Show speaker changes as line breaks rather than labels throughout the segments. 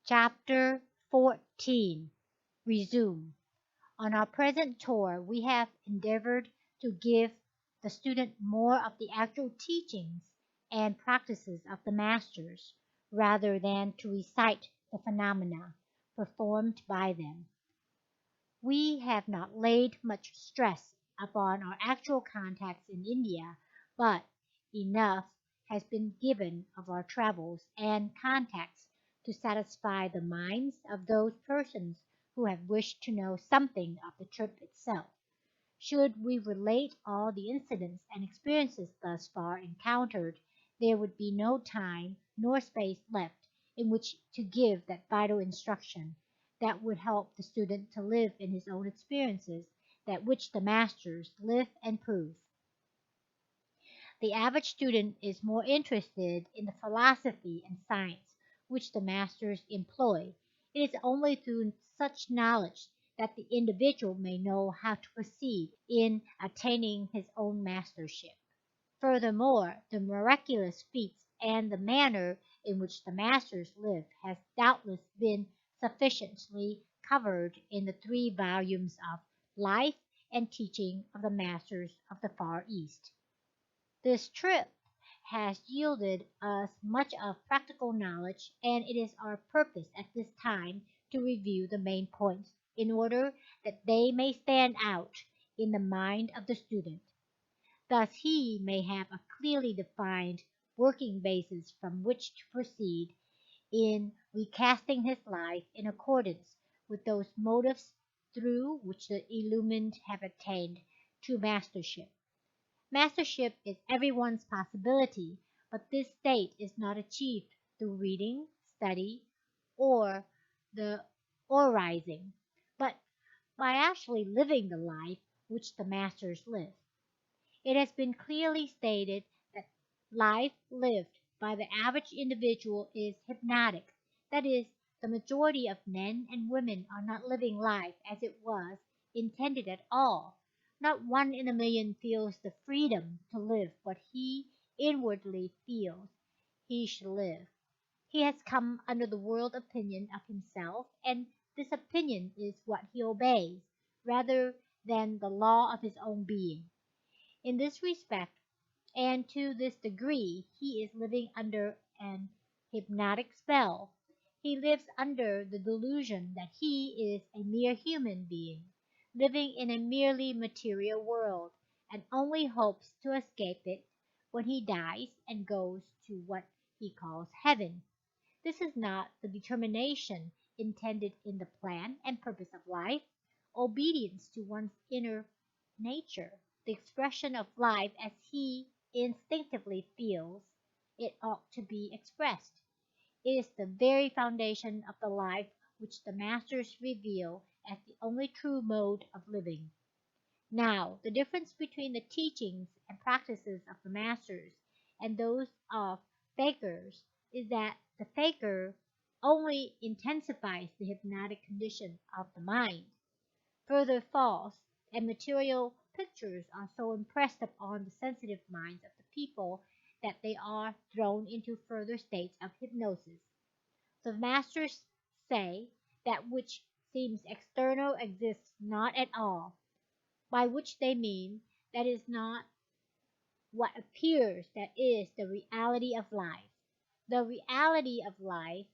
Chapter 14. Resume. On our present tour, we have endeavored to give the student more of the actual teachings and practices of the masters, rather than to recite the phenomena performed by them. We have not laid much stress upon our actual contacts in India, but enough has been given of our travels and contacts to satisfy the minds of those persons who have wished to know something of the trip itself. Should we relate all the incidents and experiences thus far encountered, there would be no time nor space left in which to give that vital instruction that would help the student to live in his own experiences, that which the masters live and prove. The average student is more interested in the philosophy and science which the masters employ. It is only through such knowledge that the individual may know how to proceed in attaining his own mastership. Furthermore, the miraculous feats and the manner in which the masters lived has doubtless been sufficiently covered in the 3 volumes of Life and Teaching of the Masters of the Far East. This trip has yielded us much of practical knowledge, and it is our purpose at this time to review the main points in order that they may stand out in the mind of the student. Thus he may have a clearly defined working basis from which to proceed in recasting his life in accordance with those motives through which the illumined have attained to mastership. Mastership is everyone's possibility, but this state is not achieved through reading, study, or the orizing, but by actually living the life which the masters live. It has been clearly stated that life lived by the average individual is hypnotic. That is, the majority of men and women are not living life as it was intended at all. Not one in a million feels the freedom to live what he inwardly feels he should live. He has come under the world opinion of himself, and this opinion is what he obeys, rather than the law of his own being. In this respect, and to this degree, he is living under an hypnotic spell. He lives under the delusion that he is a mere human being, living in a merely material world, and only hopes to escape it when he dies and goes to what he calls heaven. This is not the determination intended in the plan and purpose of life. Obedience to one's inner nature, the expression of life as he instinctively feels it ought to be expressed, is the very foundation of the life which the masters reveal as the only true mode of living. Now, the difference between the teachings and practices of the masters and those of fakers is that the faker only intensifies the hypnotic condition of the mind. Further, false and material pictures are so impressed upon the sensitive minds of the people that they are thrown into further states of hypnosis. The masters say that which seems external exists not at all, by which they mean that is not what appears that is the reality of life. The reality of life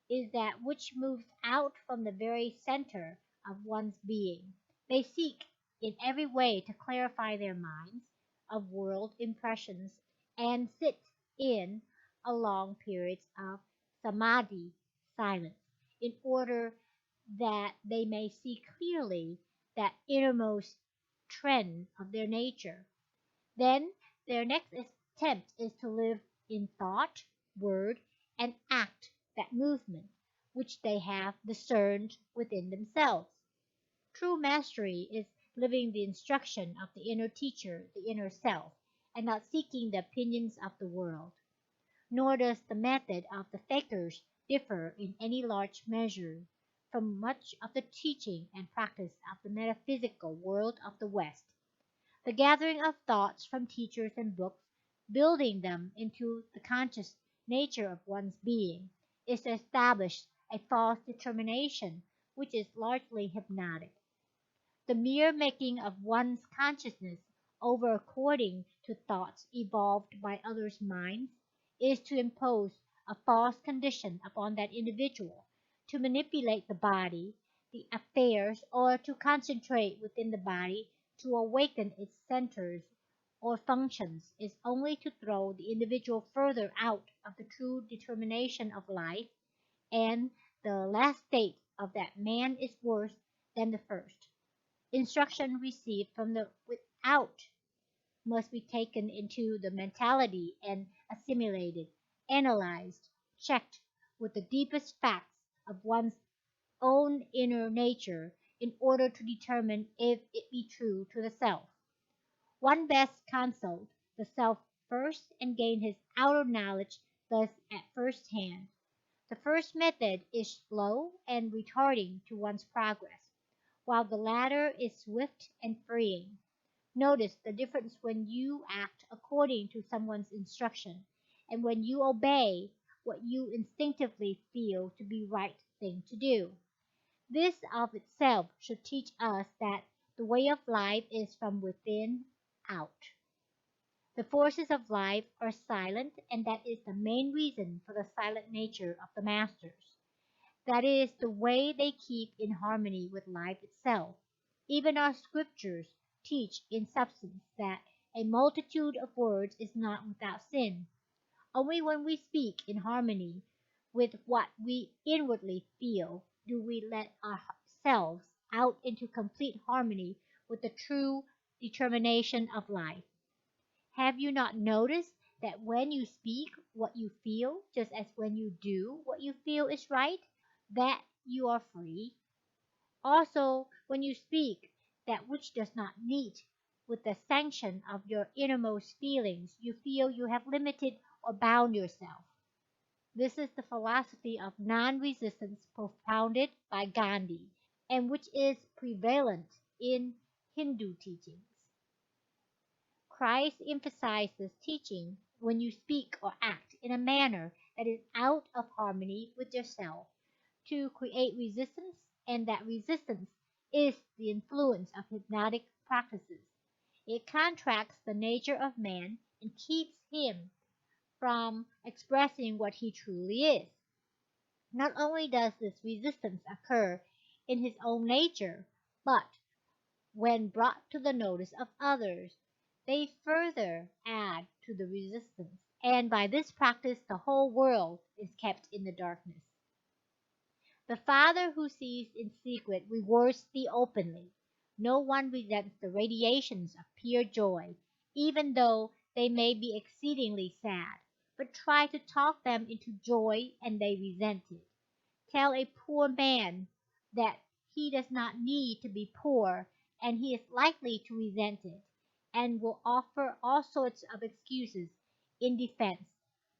is that which moves out from the very center of one's being. They seek in every way to clarify their minds of world impressions and sit in a long periods of samadhi, silence, in order that they may see clearly that innermost trend of their nature. Then their next attempt is to live in thought, word, and act that movement which they have discerned within themselves. True mastery is living the instruction of the inner teacher, the inner self, and not seeking the opinions of the world. Nor does the method of the fakers differ in any large measure from much of the teaching and practice of the metaphysical world of the West. The gathering of thoughts from teachers and books, building them into the conscious nature of one's being, is to establish a false determination, which is largely hypnotic. The mere making of one's consciousness over according to thoughts evolved by others' minds is to impose a false condition upon that individual, to manipulate the body, the affairs, or to concentrate within the body to awaken its centers or functions is only to throw the individual further out of the true determination of life, and the last state of that man is worse than the first. Instruction received from the without must be taken into the mentality and assimilated, analyzed, checked with the deepest facts of one's own inner nature in order to determine if it be true to the self. One best consult the self first and gain his outer knowledge thus at first hand. The first method is slow and retarding to one's progress, while the latter is swift and freeing. Notice the difference when you act according to someone's instruction and when you obey what you instinctively feel to be right thing to do. This of itself should teach us that the way of life is from within out. The forces of life are silent, and that is the main reason for the silent nature of the masters. That is the way they keep in harmony with life itself. Even our scriptures teach in substance that a multitude of words is not without sin. Only when we speak in harmony with what we inwardly feel do we let ourselves out into complete harmony with the true determination of life. Have you not noticed that when you speak what you feel, just as when you do what you feel is right, that you are free? Also, when you speak that which does not meet with the sanction of your innermost feelings, you feel you have limited or bound yourself. This is the philosophy of non resistance propounded by Gandhi, and which is prevalent in Hindu teachings. Christ emphasized this teaching when you speak or act in a manner that is out of harmony with yourself, to create resistance, and that resistance is the influence of hypnotic practices. It contracts the nature of man and keeps him from expressing what he truly is. Not only does this resistance occur in his own nature, but when brought to the notice of others, they further add to the resistance, and by this practice the whole world is kept in the darkness. The Father who sees in secret rewards thee openly. No one resents the radiations of pure joy, even though they may be exceedingly sad, but try to talk them into joy and they resent it. Tell a poor man that he does not need to be poor, and he is likely to resent it, and will offer all sorts of excuses in defense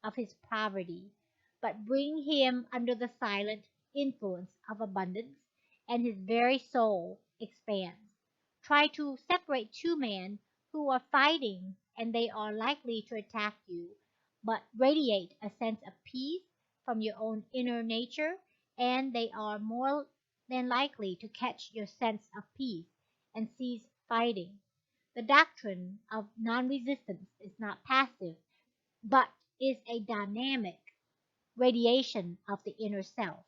of his poverty. But bring him under the silent influence of abundance, and his very soul expands. Try to separate two men who are fighting, and they are likely to attack you, but radiate a sense of peace from your own inner nature, and they are more than likely to catch your sense of peace and cease fighting. The doctrine of non-resistance is not passive, but is a dynamic radiation of the inner self.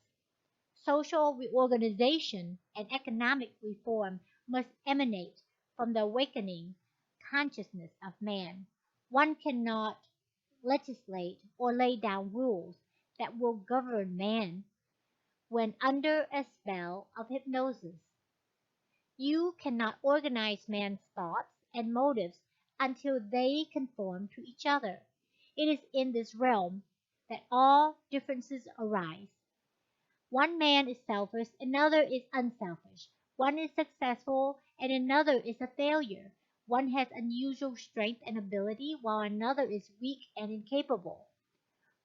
Social reorganization and economic reform must emanate from the awakening consciousness of man. One cannot legislate or lay down rules that will govern man when under a spell of hypnosis. You cannot organize man's thoughts and motives until they conform to each other. It is in this realm that all differences arise. One man is selfish, another is unselfish. One is successful and another is a failure. One has unusual strength and ability while another is weak and incapable.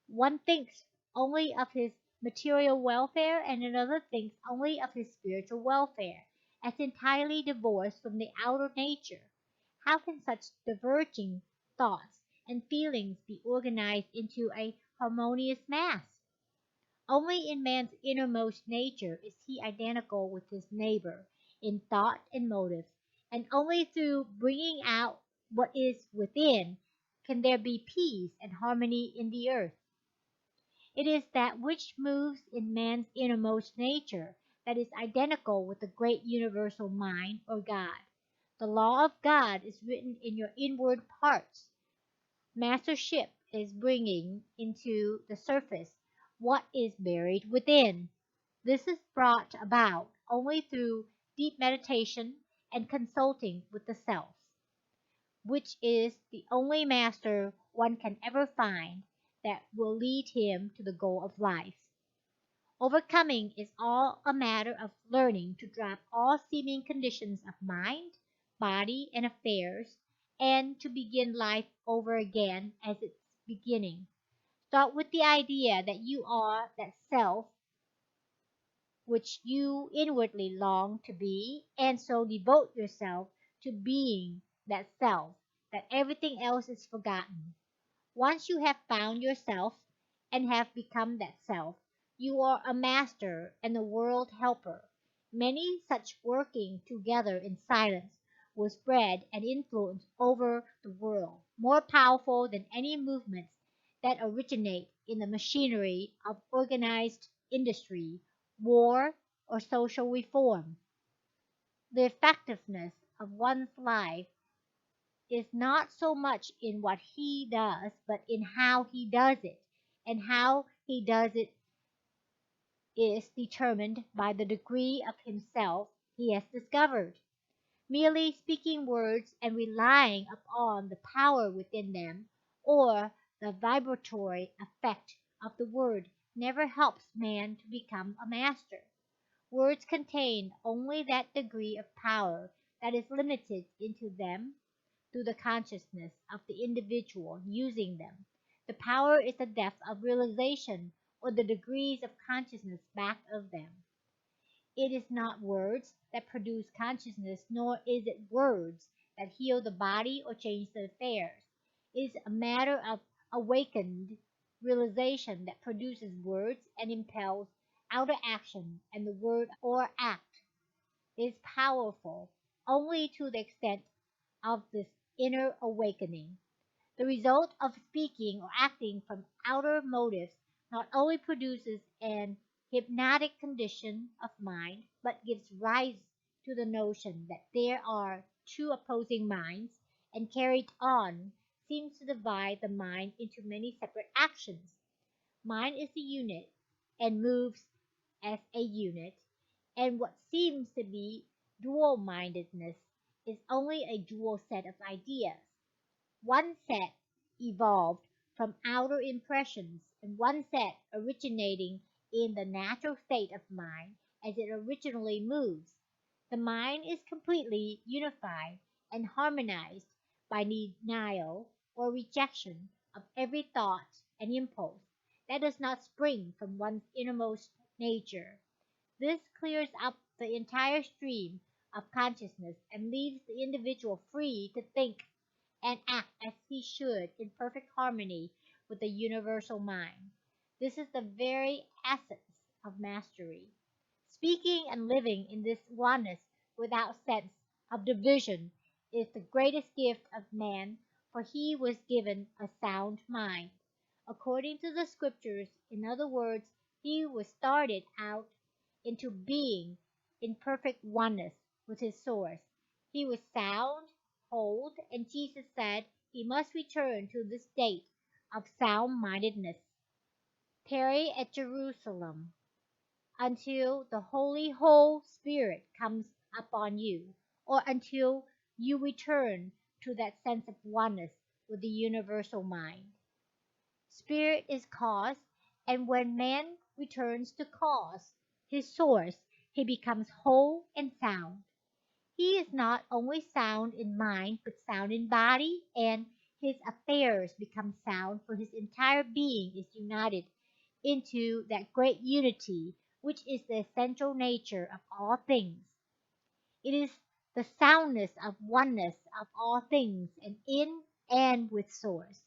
One thinks only of his material welfare and another thinks only of his spiritual welfare, as entirely divorced from the outer nature. How can such diverging thoughts and feelings be organized into a harmonious mass? Only in man's innermost nature is he identical with his neighbor in thought and motive, and only through bringing out what is within can there be peace and harmony in the earth. It is that which moves in man's innermost nature that is identical with the great universal mind or God. The law of God is written in your inward parts. Mastership is bringing into the surface what is buried within. This is brought about only through deep meditation and consulting with the self, which is the only master one can ever find that will lead him to the goal of life. Overcoming is all a matter of learning to drop all seeming conditions of mind, body, and affairs, and to begin life over again as its beginning. Start with the idea that you are that self which you inwardly long to be, and so devote yourself to being that self, that everything else is forgotten. Once you have found yourself and have become that self, you are a master and a world helper. Many such working together in silence will spread an influence over the world more powerful than any movements that originate in the machinery of organized industry, war, or social reform. The effectiveness of one's life is not so much in what he does, but in how he does it. And how he does it is determined by the degree of himself he has discovered. Merely speaking words and relying upon the power within them, or the vibratory effect of the word, never helps man to become a master. Words contain only that degree of power that is limited into them through the consciousness of the individual using them. The power is the depth of realization or the degrees of consciousness back of them. It is not words that produce consciousness, nor is it words that heal the body or change the affairs. It is a matter of awakened realization that produces words and impels outer action, and the word or act is powerful only to the extent of this inner awakening. The result of speaking or acting from outer motives not only produces an hypnotic condition of mind, but gives rise to the notion that there are two opposing minds, and carried on seems to divide the mind into many separate actions. Mind is a unit and moves as a unit, and what seems to be dual mindedness is only a dual set of ideas. One set evolved from outer impressions, and one set originating in the natural state of mind as it originally moves. The mind is completely unified and harmonized by denial or rejection of every thought and impulse that does not spring from one's innermost nature. This clears up the entire stream of consciousness and leaves the individual free to think and act as he should in perfect harmony with the universal mind. This is the very essence of mastery. Speaking and living in this oneness without sense of division is the greatest gift of man, for he was given a sound mind. According to the scriptures, in other words, he was started out into being in perfect oneness with his source. He was sound, whole, and Jesus said he must return to this state of sound mindedness. Tarry at Jerusalem until the Holy Whole Spirit comes upon you, or until you return to that sense of oneness with the universal mind. Spirit is cause, and when man returns to cause, his source, he becomes whole and sound. He is not only sound in mind, but sound in body, and his affairs become sound, for his entire being is united into that great unity which is the essential nature of all things. It is the soundness of oneness of all things and in and with source.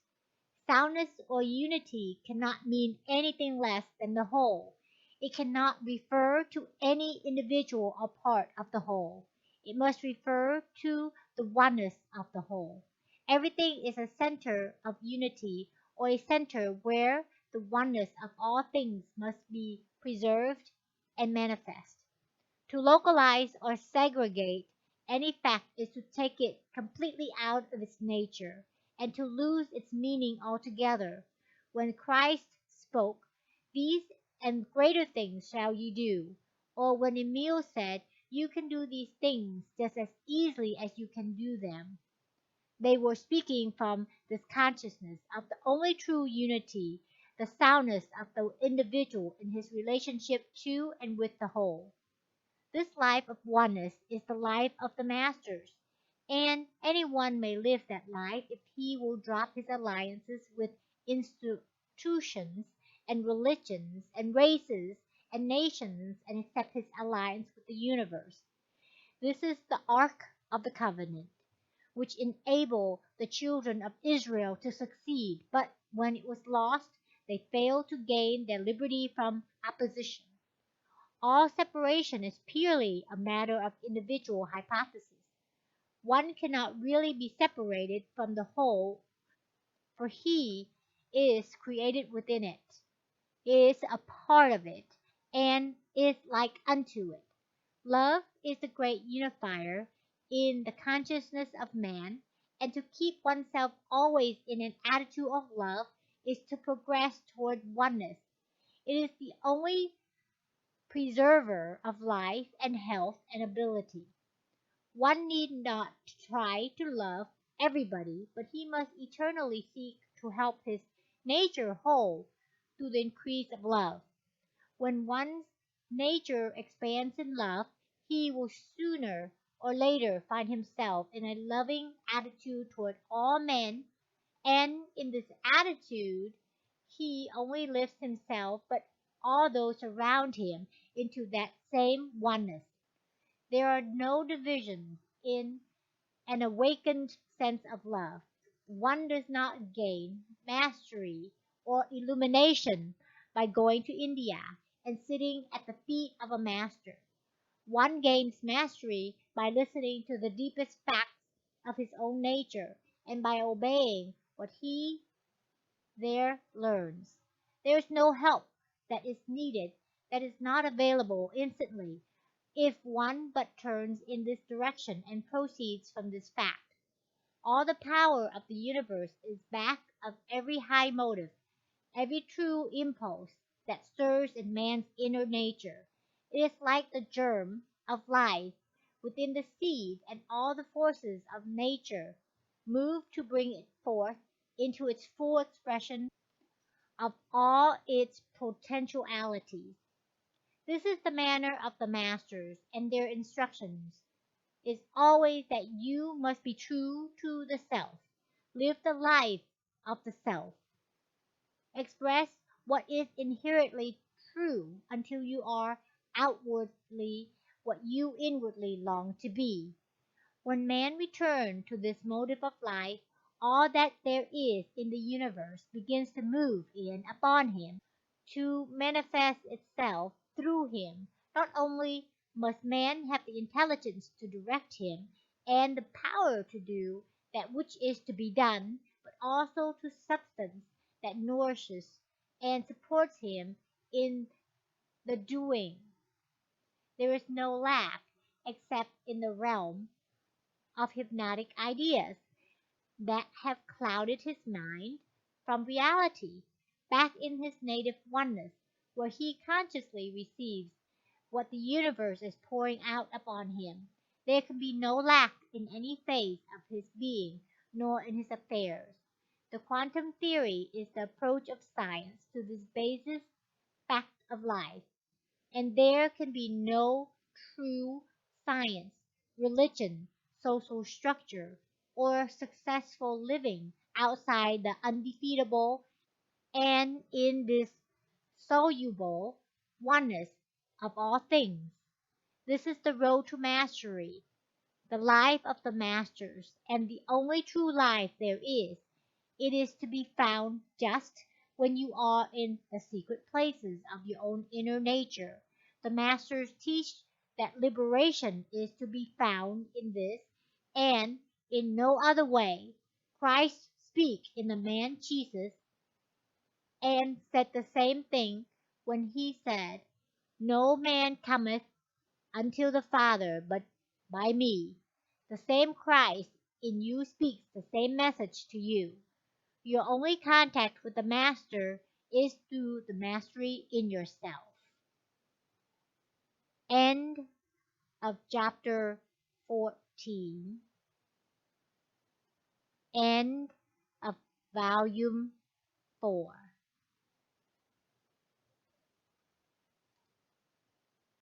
Soundness or unity cannot mean anything less than the whole. It cannot refer to any individual or part of the whole. It must refer to the oneness of the whole. Everything is a center of unity, or a center where the oneness of all things must be preserved and manifest. To localize or segregate any fact is to take it completely out of its nature, and to lose its meaning altogether. When Christ spoke, "These and greater things shall you do," or when Emil said, "You can do these things just as easily as you can do them," they were speaking from this consciousness of the only true unity, the soundness of the individual in his relationship to and with the whole. This life of oneness is the life of the masters, and anyone may live that life if he will drop his alliances with institutions and religions and races and nations and accept his alliance with the universe. This is the Ark of the Covenant, which enabled the children of Israel to succeed, but when it was lost, they failed to gain their liberty from opposition. All separation is purely a matter of individual hypothesis. One cannot really be separated from the whole, for he is created within it, is a part of it, and is like unto it. Love is the great unifier in the consciousness of man, and to keep oneself always in an attitude of love is to progress toward oneness. It is the only preserver of life and health and ability. One need not try to love everybody, but he must eternally seek to help his nature whole through the increase of love. When one's nature expands in love, he will sooner or later find himself in a loving attitude toward all men, and in this attitude he only lifts himself but all those around him into that same oneness. There are no divisions in an awakened sense of love. One does not gain mastery or illumination by going to India and sitting at the feet of a master. One gains mastery by listening to the deepest facts of his own nature and by obeying what he there learns. There is no help that is needed that is not available instantly if one but turns in this direction and proceeds from this fact. All the power of the universe is back of every high motive, every true impulse that stirs in man's inner nature. It is like the germ of life within the seed, and all the forces of nature move to bring it forth into its full expression of all its potentialities. This is the manner of the masters, and their instructions is always that you must be true to the self, live the life of the self, express what is inherently true until you are outwardly what you inwardly long to be. When man returns to this motive of life, all that there is in the universe begins to move in upon him, to manifest itself through him. Not only must man have the intelligence to direct him and the power to do that which is to be done, but also to substance that nourishes and supports him in the doing. There is no lack except in the realm of hypnotic ideas that have clouded his mind from reality, back in his native oneness, where he consciously receives what the universe is pouring out upon him. There can be no lack in any phase of his being, nor in his affairs. The quantum theory is the approach of science to this basis fact of life, and there can be no true science, religion, social structure, or successful living outside the undefeatable and indissoluble oneness of all things. This is the road to mastery, the life of the masters, and the only true life there is. It is to be found just when you are in the secret places of your own inner nature. The masters teach that liberation is to be found in this and in no other way. Christ speak in the man Jesus and said the same thing when he said, "No man cometh until the Father but by me." The same Christ in you speaks the same message to you. Your only contact with the Master is through the mastery in yourself. End of chapter 14. End of volume 4.